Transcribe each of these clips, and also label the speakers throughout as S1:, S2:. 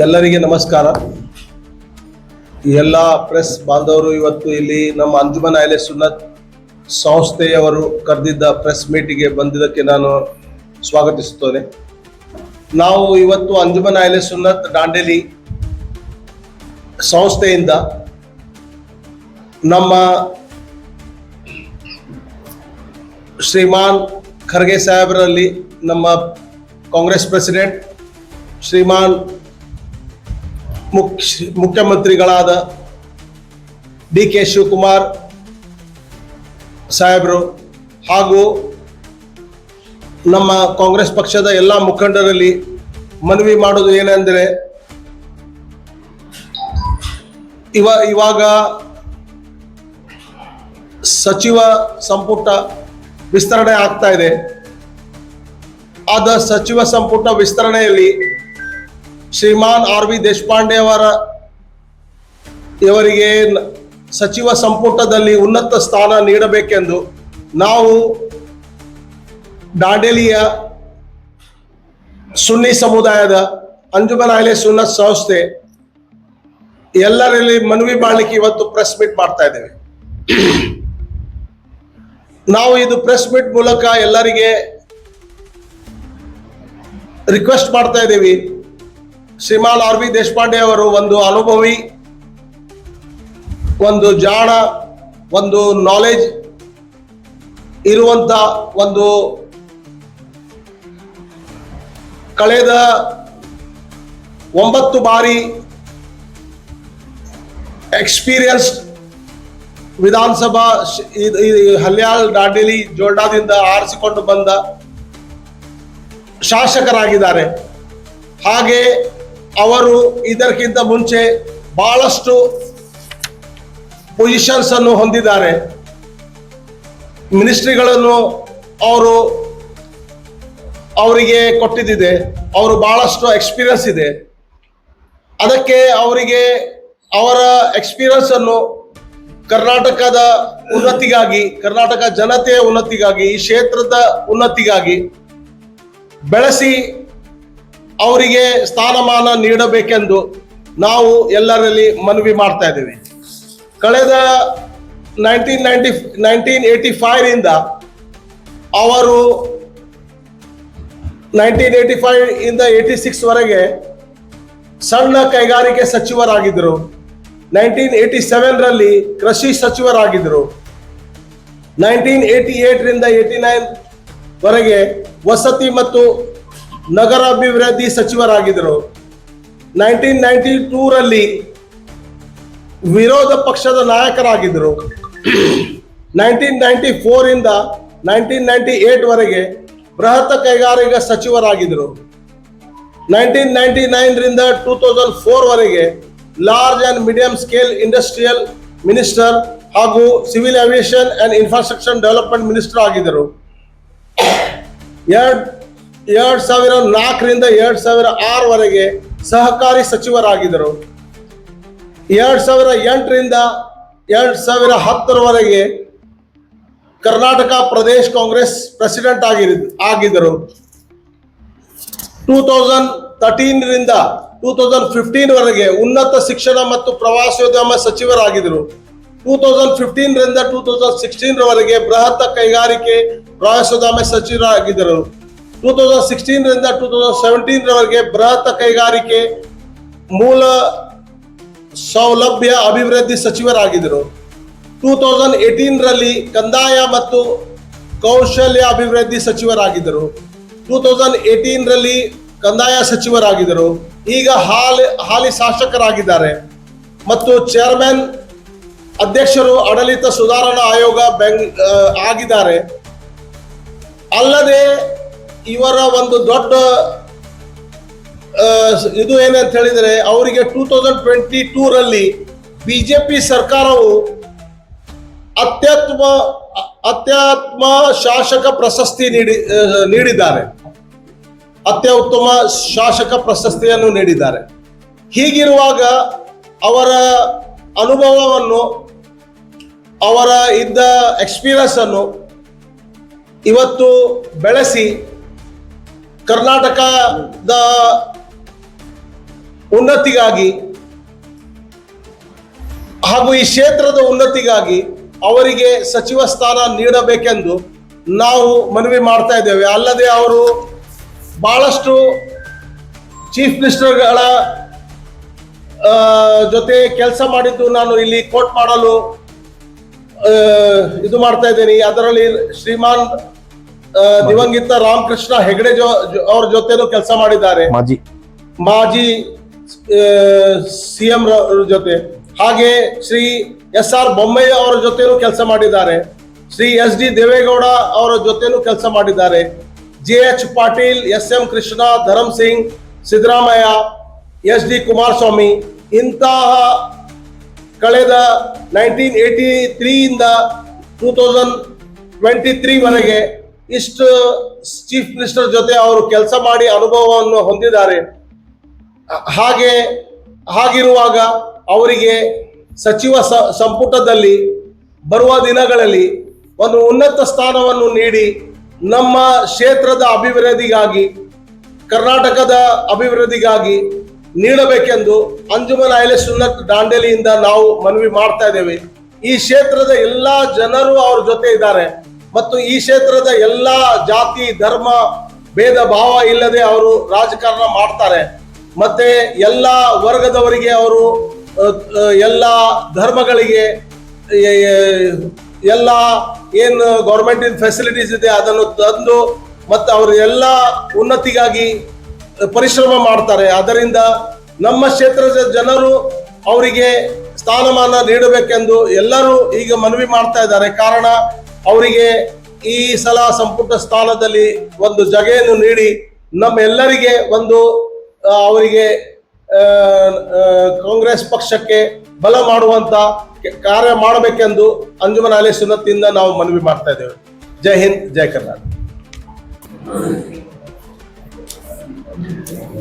S1: ಎಲ್ಲರಿಗೆ ನಮಸ್ಕಾರ. ಎಲ್ಲ ಪ್ರೆಸ್ ಬಾಂಧವರು ಇವತ್ತು ಇಲ್ಲಿ ನಮ್ಮ ಅಂಜುಮನ್ ಅಹ್ಲೆ ಸುನ್ನತ್ ಸಂಸ್ಥೆಯವರು ಕರೆದಿದ್ದ ಪ್ರೆಸ್ ಮೀಟಿಗೆ ಬಂದಿದ್ದಕ್ಕೆ ನಾನು ಸ್ವಾಗತಿಸುತ್ತೇನೆ. ನಾವು ಇವತ್ತು ಅಂಜುಮನ್ ಅಹ್ಲೆ ಸುನ್ನತ್ ದಾಂಡೇಲಿ ಸಂಸ್ಥೆಯಿಂದ ನಮ್ಮ ಶ್ರೀಮಾನ್ ಖರ್ಗೆ ಸಾಹೇಬರಲ್ಲಿ, ನಮ್ಮ ಕಾಂಗ್ರೆಸ್ ಪ್ರೆಸಿಡೆಂಟ್ ಶ್ರೀಮಾನ್ ಮುಖ್ಯಮಂತ್ರಿಗಳಾದ ಡಿ.ಕೆ. ಶಿವಕುಮಾರ್ ಸಾಹೇಬರು ಹಾಗೂ ನಮ್ಮ ಕಾಂಗ್ರೆಸ್ ಪಕ್ಷದ ಎಲ್ಲ ಮುಖಂಡರಲ್ಲಿ ಮನವಿ ಮಾಡೋದು ಏನೆಂದರೆ, ಇವಾಗ ಸಚಿವ ಸಂಪುಟ ವಿಸ್ತರಣೆ ಆಗ್ತಾ ಇದೆ. ಆದ ಸಚಿವ ಸಂಪುಟ ವಿಸ್ತರಣೆಯಲ್ಲಿ ಶ್ರೀಮಾನ್ ಆರ್.ವಿ. ದೇಶಪಾಂಡೆ ಇವರಿಗೆ ಸಚಿವ ಸಂಪುಟದಲ್ಲಿ ಉನ್ನತ ಸ್ಥಾನ ನೀಡಬೇಕೆಂದು ನಾವು ದಾಂಡೇಲಿಯ ಸುನ್ನಿ ಸಮುದಾಯದ ಅಂಜುಮನ್ ಅಹ್ಲೆ ಸುನ್ನತ್ ಸಂಸ್ಥೆ ಎಲ್ಲರಲ್ಲಿ ಮನವಿ ಮಾಡಲಿಕ್ಕೆ ಇವತ್ತು ಪ್ರೆಸ್ ಮೀಟ್ ಮಾಡ್ತಾ ಇದ್ದೇವೆ. ನಾವು ಇದು ಪ್ರೆಸ್ ಮೀಟ್ ಮೂಲಕ ಎಲ್ಲರಿಗೆ ರಿಕ್ವೆಸ್ಟ್ ಮಾಡ್ತಾ ಇದ್ದೀವಿ. ಶ್ರೀಮಾನ್ ಆರ್.ವಿ. ದೇಶಪಾಂಡೆ ಅವರು ಒಂದು ಅನುಭವಿ, ಒಂದು ಜಾಣ, ಒಂದು ನಾಲೆಜ್ ಇರುವಂತ ಒಂದು ಕಳೆದ 9 ಬಾರಿ ಎಕ್ಸ್ಪೀರಿಯನ್ಸ್ಡ್ ವಿಧಾನಸಭಾ ಹಲ್ಯಾಳ್ ದಾಂಡೇಲಿ ಜೋಲ್ಡಾದಿಂದ ಆರಿಸಿಕೊಂಡು ಬಂದ ಶಾಸಕರಾಗಿದ್ದಾರೆ. ಹಾಗೆ ಅವರು ಇದಕ್ಕಿಂತ ಮುಂಚೆ ಬಹಳಷ್ಟು ಪೊಸಿಷನ್ಸ್ ಅನ್ನು ಹೊಂದಿದ್ದಾರೆ. ಮಿನಿಸ್ಟ್ರಿಗಳನ್ನು ಅವರಿಗೆ ಕೊಟ್ಟಿದ್ದಿದೆ. ಅವರು ಬಹಳಷ್ಟು ಎಕ್ಸ್ಪೀರಿಯನ್ಸ್ ಇದೆ. ಅದಕ್ಕೆ ಅವರಿಗೆ ಅವರ ಎಕ್ಸ್ಪೀರಿಯನ್ಸ್ ಅನ್ನು ಕರ್ನಾಟಕದ ಉನ್ನತಿಗಾಗಿ, ಕರ್ನಾಟಕ ಜನತೆಯ ಉನ್ನತಿಗಾಗಿ, ಈ ಕ್ಷೇತ್ರದ ಉನ್ನತಿಗಾಗಿ ಬೆಳೆಸಿ ಅವರಿಗೆ ಸ್ಥಾನಮಾನ ನೀಡಬೇಕೆಂದು ನಾವು ಎಲ್ಲರಲ್ಲಿ ಮನವಿ ಮಾಡ್ತಾ ಇದ್ದೇವೆ. ಕಳೆದ 1985 ಇಂದ ಅವರು 1985 ಇಂದ 86 ವರೆಗೆ ಸಣ್ಣ ಕೈಗಾರಿಕೆ ಸಚಿವರಾಗಿದ್ದರು. 1987 ರಲ್ಲಿ ಕೃಷಿ ಸಚಿವರಾಗಿದ್ದರು. 1988 ರಿಂದ 89 ವರೆಗೆ ವಸತಿ ಮತ್ತು ನಗರಾಭಿವೃದ್ಧಿ ಸಚಿವರಾಗಿದ್ದರು. 1992 ರಲ್ಲಿ ವಿರೋಧ ಪಕ್ಷದ ನಾಯಕರಾಗಿದ್ದರು. 1994 ಇಂದ 1998 ವರೆಗೆ ಬೃಹತ್ ಕೈಗಾರಿಕಾ ಸಚಿವರಾಗಿದ್ದರು. 1999 ರಿಂದ 2004 ವರೆಗೆ large and medium scale industrial minister ಹಾಗೂ civil aviation and infrastructure development minister ಆಗಿದ್ದರು. 2004 ರಿಂದ 2006 ವರೆಗೆ ಸಹಕಾರಿ ಸಚಿವರಾಗಿದ್ದರು. 2008 ರಿಂದ 2010 ವರೆಗೆ ಕರ್ನಾಟಕ ಪ್ರದೇಶ ಕಾಂಗ್ರೆಸ್ ಪ್ರೆಸಿಡೆಂಟ್ ಆಗಿದ್ದರು. 2013 ರಿಂದ 2015 ವರೆಗೆ ಉನ್ನತ ಶಿಕ್ಷಣ ಮತ್ತು ಪ್ರವಾಸೋದ್ಯಮ ಸಚಿವರಾಗಿದ್ದರು. 2015 ರಿಂದ 2016 ರವರೆಗೆ ಬೃಹತ್ ಕೈಗಾರಿಕೆ ಪ್ರವಾಸೋದ್ಯಮ ಸಚಿವರಾಗಿದ್ದರು. 2016 ರಿಂದ 2017 ರವರೆಗೆ ಬೃಹತ್ ಕೈಗಾರಿಕೆ ಮೂಲ ಸೌಲಭ್ಯ ಅಭಿವೃದ್ಧಿ ಸಚಿವರಾಗಿದ್ದರು. 2018 ರಲ್ಲಿ ಕಂದಾಯ ಮತ್ತು ಕೌಶಲ್ಯ ಅಭಿವೃದ್ಧಿ ಸಚಿವರಾಗಿದ್ದರು. 2018 ರಲ್ಲಿ ಕಂದಾಯ ಸಚಿವರಾಗಿದ್ದರು. ಈಗ ಹಾಲಿ ಶಾಸಕರಾಗಿದ್ದಾರೆ ಮತ್ತು ಚೇರ್ಮನ್ ಅಧ್ಯಕ್ಷರು ಆಡಳಿತ ಸುಧಾರಣಾ ಆಯೋಗ ಆಗಿದ್ದಾರೆ. ಅಲ್ಲದೆ ಇವರ ಒಂದು ದೊಡ್ಡ ಇದು ಏನಂತ ಹೇಳಿದರೆ, ಅವರಿಗೆ 2022 ರಲ್ಲಿ ಬಿಜೆಪಿ ಸರ್ಕಾರವು ಅತ್ಯುತ್ತಮ ಶಾಸಕ ಪ್ರಶಸ್ತಿ ನೀಡಿದ್ದಾರೆ. ಅತ್ಯುತ್ತಮ ಶಾಸಕ ಪ್ರಶಸ್ತಿಯನ್ನು ನೀಡಿದ್ದಾರೆ. ಹೀಗಿರುವಾಗ ಅವರ ಅನುಭವವನ್ನು, ಅವರ ಇದ್ದ ಎಕ್ಸ್ಪೀರಿಯನ್ಸ್ ಅನ್ನು ಇವತ್ತು ಬೆಳೆಸಿ ಕರ್ನಾಟಕದ ಉನ್ನತಿಗಾಗಿ ಹಾಗೂ ಈ ಕ್ಷೇತ್ರದ ಉನ್ನತಿಗಾಗಿ ಅವರಿಗೆ ಸಚಿವ ಸ್ಥಾನ ನೀಡಬೇಕೆಂದು ನಾವು ಮನವಿ ಮಾಡ್ತಾ ಇದ್ದೇವೆ. ಅಲ್ಲದೆ ಅವರು ಬಹಳಷ್ಟು ಚೀಫ್ ಮಿನಿಸ್ಟರ್ಗಳ ಜೊತೆ ಕೆಲಸ ಮಾಡಿದ್ದು ನಾನು ಇಲ್ಲಿ ಕೋಟ್ ಮಾಡಲು ಇದು ಮಾಡ್ತಾ ಇದ್ದೇನೆ. ಅದರಲ್ಲಿ ಶ್ರೀಮಾನ್ ದಿವಂಗಿತ ರಾಮಕೃಷ್ಣ ಹೆಗಡೆ ಅವ್ರ ಜೊತೆನೂ ಕೆಲಸ ಮಾಡಿದ್ದಾರೆ, ಮಾಜಿ ಸಿಎಂ ಜೊತೆ. ಹಾಗೆ ಶ್ರೀ SR ಬೊಮ್ಮೆಯ್ಯ ಅವರ ಜೊತೆನೂ ಕೆಲಸ ಮಾಡಿದ್ದಾರೆ, ಶ್ರೀ SD ದೇವೇಗೌಡ ಅವರ ಜೊತೆನೂ ಕೆಲಸ ಮಾಡಿದ್ದಾರೆ, JH Patil, SM Krishna, Dharam Singh, Siddaramaiah, SD Kumaraswamy. ಇಂತಹ ಕಳೆದ 1983 ಇಂದ 2023 ವರೆಗೆ ಇಷ್ಟು ಚೀಫ್ ಮಿನಿಸ್ಟರ್ ಜೊತೆ ಅವರು ಕೆಲಸ ಮಾಡಿ ಅನುಭವವನ್ನು ಹೊಂದಿದ್ದಾರೆ. ಹಾಗಿರುವಾಗ ಅವರಿಗೆ ಸಚಿವ ಸಂಪುಟದಲ್ಲಿ ಬರುವ ದಿನಗಳಲ್ಲಿ ಒಂದು ಉನ್ನತ ಸ್ಥಾನವನ್ನು ನೀಡಿ ನಮ್ಮ ಕ್ಷೇತ್ರದ ಅಭಿವೃದ್ಧಿಗಾಗಿ, ಕರ್ನಾಟಕದ ಅಭಿವೃದ್ಧಿಗಾಗಿ ನೀಡಬೇಕೆಂದು ಅಂಜುಮನ್ ಅಹ್ಲೆ ಸುನ್ನತ್ ದಾಂಡೇಲಿಯಿಂದ ನಾವು ಮನವಿ ಮಾಡ್ತಾ ಇದ್ದೇವೆ. ಈ ಕ್ಷೇತ್ರದ ಎಲ್ಲಾ ಜನರು ಅವ್ರ ಜೊತೆ ಇದ್ದಾರೆ ಮತ್ತು ಈ ಕ್ಷೇತ್ರದ ಎಲ್ಲಾ ಜಾತಿ ಧರ್ಮ ಭೇದ ಭಾವ ಇಲ್ಲದೆ ಅವರು ರಾಜಕಾರಣ ಮಾಡ್ತಾರೆ. ಮತ್ತೆ ಎಲ್ಲ ವರ್ಗದವರಿಗೆ ಅವರು ಎಲ್ಲ ಧರ್ಮಗಳಿಗೆ ಎಲ್ಲ ಏನು ಗೌರ್ಮೆಂಟ್ ಫೆಸಿಲಿಟೀಸ್ ಇದೆ ಅದನ್ನು ತಂದು ಮತ್ತು ಅವರು ಎಲ್ಲ ಉನ್ನತಿಗಾಗಿ ಪರಿಶ್ರಮ ಮಾಡ್ತಾರೆ. ಅದರಿಂದ ನಮ್ಮ ಕ್ಷೇತ್ರದ ಜನರು ಅವರಿಗೆ ಸ್ಥಾನಮಾನ ನೀಡಬೇಕೆಂದು ಎಲ್ಲರೂ ಈಗ ಮನವಿ ಮಾಡ್ತಾ ಇದ್ದಾರೆ. ಕಾರಣ ಅವರಿಗೆ ಈ ಸಲ ಸಂಪುಟ ಸ್ಥಾನದಲ್ಲಿ ಒಂದು ಜಗೆಯನ್ನು ನೀಡಿ ನಮ್ಮೆಲ್ಲರಿಗೆ ಒಂದು ಅವರಿಗೆ ಕಾಂಗ್ರೆಸ್ ಪಕ್ಷಕ್ಕೆ ಬಲ ಮಾಡುವಂತ ಕಾರ್ಯ ಮಾಡಬೇಕೆಂದು ಅಂಜುಮನ್ ಅಹ್ಲೆ ಸುನ್ನತ್ ಇಂದ ನಾವು ಮನವಿ ಮಾಡ್ತಾ ಇದ್ದೇವೆ. ಜೈ ಹಿಂದ್, ಜೈ ಕರ್ನಾಟಕ.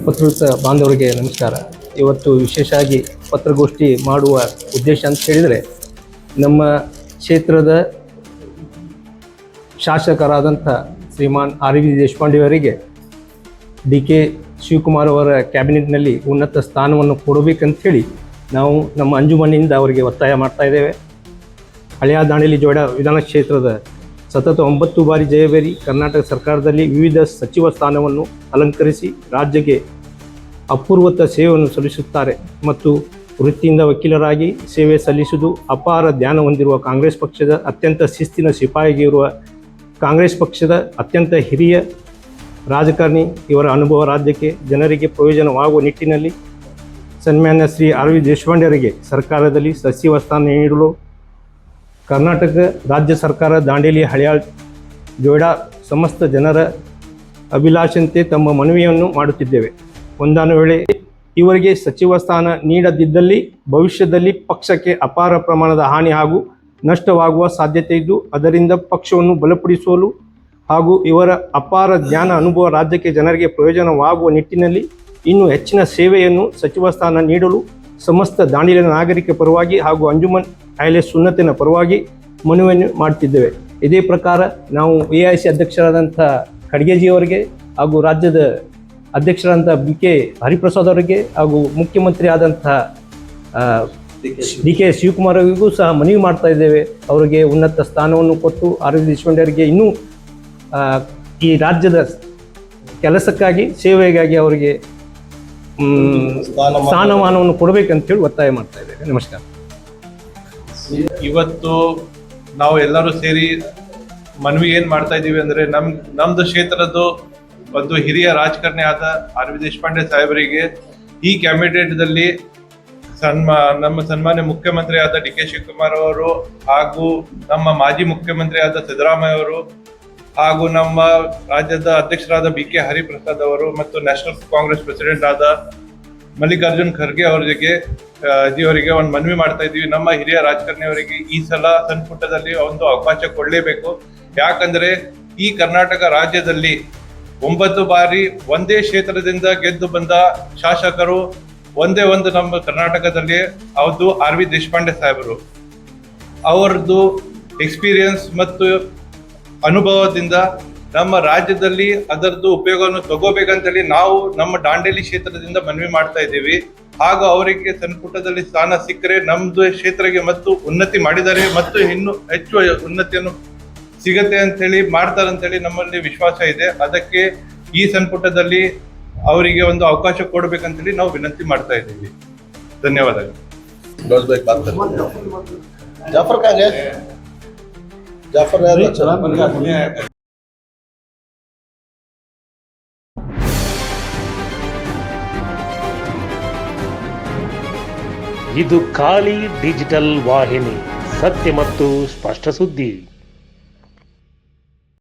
S2: ಪತ್ರಿಕಾ ಬಾಂಧವರಿಗೆ ನಮಸ್ಕಾರ. ಇವತ್ತು ವಿಶೇಷವಾಗಿ ಪತ್ರಗೋಷ್ಠಿ ಮಾಡುವ ಉದ್ದೇಶ ಅಂತ ಹೇಳಿದರೆ, ನಮ್ಮ ಕ್ಷೇತ್ರದ ಶಾಸಕರಾದಂಥ ಶ್ರೀಮಾನ್ RV ದೇಶಪಾಂಡೆ DK ಶಿವಕುಮಾರ್ ಅವರ ಕ್ಯಾಬಿನೆಟ್ನಲ್ಲಿ ಉನ್ನತ ಸ್ಥಾನವನ್ನು ಕೊಡಬೇಕಂಥೇಳಿ ನಾವು ನಮ್ಮ ಅಂಜುಮನ್ನಿಂದ ಅವರಿಗೆ ಒತ್ತಾಯ ಮಾಡ್ತಾ ಇದ್ದೇವೆ. ಹಳೆಯ ದಾಂಡೇಲಿ ಜೋಯಿಡಾ ವಿಧಾನ ಕ್ಷೇತ್ರದ ಸತತ 9 ಬಾರಿ ಜಯಬೇರಿ ಕರ್ನಾಟಕ ಸರ್ಕಾರದಲ್ಲಿ ವಿವಿಧ ಸಚಿವ ಸ್ಥಾನವನ್ನು ಅಲಂಕರಿಸಿ ರಾಜ್ಯಕ್ಕೆ ಅಪೂರ್ವತ ಸೇವೆಯನ್ನು ಸಲ್ಲಿಸುತ್ತಾರೆ ಮತ್ತು ವೃತ್ತಿಯಿಂದ ವಕೀಲರಾಗಿ ಸೇವೆ ಸಲ್ಲಿಸುವುದು ಅಪಾರ ಜ್ಞಾನ ಹೊಂದಿರುವ ಕಾಂಗ್ರೆಸ್ ಪಕ್ಷದ ಅತ್ಯಂತ ಶಿಸ್ತಿನ ಸಿಪಾಯಿಗಿರುವ ಕಾಂಗ್ರೆಸ್ ಪಕ್ಷದ ಅತ್ಯಂತ ಹಿರಿಯ ರಾಜಕಾರಣಿ. ಇವರ ಅನುಭವ ರಾಜ್ಯಕ್ಕೆ ಜನರಿಗೆ ಪ್ರಯೋಜನವಾಗುವ ನಿಟ್ಟಿನಲ್ಲಿ ಸನ್ಮಾನ್ಯ ಶ್ರೀ RV ದೇಶಪಾಂಡೆಯವರಿಗೆ ಸರ್ಕಾರದಲ್ಲಿ ಸಚಿವ ಸ್ಥಾನ ನೀಡಲು ಕರ್ನಾಟಕ ರಾಜ್ಯ ಸರ್ಕಾರ ದಾಂಡೇಲಿ ಹಳೆಯಾಳ್ ಜೋಯಿಡಾ ಸಮಸ್ತ ಜನರ ಅಭಿಲಾಷಂತೆ ತಮ್ಮ ಮನವಿಯನ್ನು ಮಾಡುತ್ತಿದ್ದೇವೆ. ಒಂದಾನ ವೇಳೆ ಇವರಿಗೆ ಸಚಿವ ಸ್ಥಾನ ನೀಡದಿದ್ದಲ್ಲಿ ಭವಿಷ್ಯದಲ್ಲಿ ಪಕ್ಷಕ್ಕೆ ಅಪಾರ ಪ್ರಮಾಣದ ಹಾನಿ ಹಾಗೂ ನಷ್ಟವಾಗುವ ಸಾಧ್ಯತೆ ಇದ್ದು, ಅದರಿಂದ ಪಕ್ಷವನ್ನು ಬಲಪಡಿಸಲು ಹಾಗೂ ಇವರ ಅಪಾರ ಜ್ಞಾನ ಅನುಭವ ರಾಜ್ಯಕ್ಕೆ ಜನರಿಗೆ ಪ್ರಯೋಜನವಾಗುವ ನಿಟ್ಟಿನಲ್ಲಿ ಇನ್ನೂ ಹೆಚ್ಚಿನ ಸೇವೆಯನ್ನು ಸಚಿವ ಸ್ಥಾನ ನೀಡಲು ಸಮಸ್ತ ದಾಂಡೇಲಿಯ ನಾಗರಿಕ ಪರವಾಗಿ ಹಾಗೂ ಅಂಜುಮನ್ ಅಹ್ಲೆ ಸುನ್ನತಿನ ಪರವಾಗಿ ಮನವಿಯನ್ನು ಮಾಡ್ತಿದ್ದೇವೆ. ಇದೇ ಪ್ರಕಾರ ನಾವು AIC ಅಧ್ಯಕ್ಷರಾದಂಥ ಖಡ್ಗೆಜಿಯವರಿಗೆ ಹಾಗೂ ರಾಜ್ಯದ ಅಧ್ಯಕ್ಷರಾದಂಥ BK ಹರಿಪ್ರಸಾದ್ ಅವರಿಗೆ ಹಾಗೂ ಮುಖ್ಯಮಂತ್ರಿ ಆದಂಥ DK ಶಿವಕುಮಾರ್ ಅವರಿಗೂ ಸಹ ಮನವಿ ಮಾಡ್ತಾ ಇದ್ದೇವೆ. ಅವರಿಗೆ ಉನ್ನತ ಸ್ಥಾನವನ್ನು ಕೊಟ್ಟು RV ದೇಶಪಾಂಡೆ ಅವರಿಗೆ ಇನ್ನೂ ಈ ರಾಜ್ಯದ ಕೆಲಸಕ್ಕಾಗಿ ಸೇವೆಗಾಗಿ ಅವರಿಗೆ ಸ್ಥಾನಮಾನವನ್ನು ಕೊಡಬೇಕಂತೇಳಿ ಒತ್ತಾಯ ಮಾಡ್ತಾ ಇದ್ದೇವೆ. ನಮಸ್ಕಾರ.
S3: ಇವತ್ತು ನಾವು ಎಲ್ಲರೂ ಸೇರಿ ಮನವಿ ಏನ್ ಮಾಡ್ತಾ ಇದೀವಿ ಅಂದ್ರೆ ನಮ್ದು ಕ್ಷೇತ್ರದ್ದು ಒಂದು ಹಿರಿಯ ರಾಜಕಾರಣಿ ಆದ RV ದೇಶಪಾಂಡೆ ಸಾಹೇಬರಿಗೆ ಈ ಕ್ಯಾಬಿನೆಟ್ದಲ್ಲಿ ನಮ್ಮ ಸನ್ಮಾನ್ಯ ಮುಖ್ಯಮಂತ್ರಿ ಆದ DK ಶಿವಕುಮಾರ್ ಅವರು ಹಾಗೂ ನಮ್ಮ ಮಾಜಿ ಮುಖ್ಯಮಂತ್ರಿ ಆದ ಸಿದ್ದರಾಮಯ್ಯ ಅವರು ಹಾಗೂ ನಮ್ಮ ರಾಜ್ಯದ ಅಧ್ಯಕ್ಷರಾದ BK ಹರಿಪ್ರಸಾದ್ ಅವರು ಮತ್ತು ನ್ಯಾಷನಲ್ ಕಾಂಗ್ರೆಸ್ ಪ್ರೆಸಿಡೆಂಟ್ ಆದ ಮಲ್ಲಿಕಾರ್ಜುನ್ ಖರ್ಗೆ ಅವರಿಗೆ ಒಂದು ಮನವಿ ಮಾಡ್ತಾ ಇದ್ದೀವಿ. ನಮ್ಮ ಹಿರಿಯ ರಾಜಕಾರಣಿಯವರಿಗೆ ಈ ಸಲ ಸಂಪುಟದಲ್ಲಿ ಒಂದು ಅವಕಾಶ ಕೊಡಲೇಬೇಕು. ಯಾಕಂದ್ರೆ ಈ ಕರ್ನಾಟಕ ರಾಜ್ಯದಲ್ಲಿ 9 ಬಾರಿ ಒಂದೇ ಕ್ಷೇತ್ರದಿಂದ ಗೆದ್ದು ಬಂದ ಶಾಸಕರು ಒಂದೇ ಒಂದು ನಮ್ಮ ಕರ್ನಾಟಕದಲ್ಲಿ ಅದು RV ದೇಶಪಾಂಡೆ ಸಾಹೇಬರು. ಅವರದ್ದು ಎಕ್ಸ್ಪೀರಿಯನ್ಸ್ ಮತ್ತು ಅನುಭವದಿಂದ ನಮ್ಮ ರಾಜ್ಯದಲ್ಲಿ ಅದರದ್ದು ಉಪಯೋಗವನ್ನು ತಗೋಬೇಕಂತೇಳಿ ನಾವು ನಮ್ಮ ದಾಂಡೇಲಿ ಕ್ಷೇತ್ರದಿಂದ ಮನವಿ ಮಾಡ್ತಾ ಇದ್ದೀವಿ. ಹಾಗೂ ಅವರಿಗೆ ಸಣ್ಣ ಸ್ಥಾನ ಸಿಕ್ಕರೆ ನಮ್ದು ಕ್ಷೇತ್ರಕ್ಕೆ ಮತ್ತು ಉನ್ನತಿ ಮಾಡಿದರೆ ಮತ್ತು ಇನ್ನು ಹೆಚ್ಚು ಉನ್ನತಿಯನ್ನು ಸಿಗತ್ತೆ ಅಂತೇಳಿ ಮಾಡ್ತಾರಂತೇಳಿ ನಮ್ಮಲ್ಲಿ ವಿಶ್ವಾಸ ಇದೆ. ಅದಕ್ಕೆ ಈ ಸಂಪುಟದಲ್ಲಿ ಅವರಿಗೆ ಒಂದು ಅವಕಾಶ ಕೊಡಬೇಕಂತೇಳಿ ನಾವು ವಿನಂತಿ ಮಾಡ್ತಾ ಇದ್ದೀವಿ. ಧನ್ಯವಾದಗಳು.
S1: जाफर कहाँ गए? जाफर है।
S4: ಇದು ಖಾಲಿ ಡಿಜಿಟಲ್ ವಾಹಿನಿ, ಸತ್ಯ ಮತ್ತು ಸ್ಪಷ್ಟ ಸುದ್ದಿ.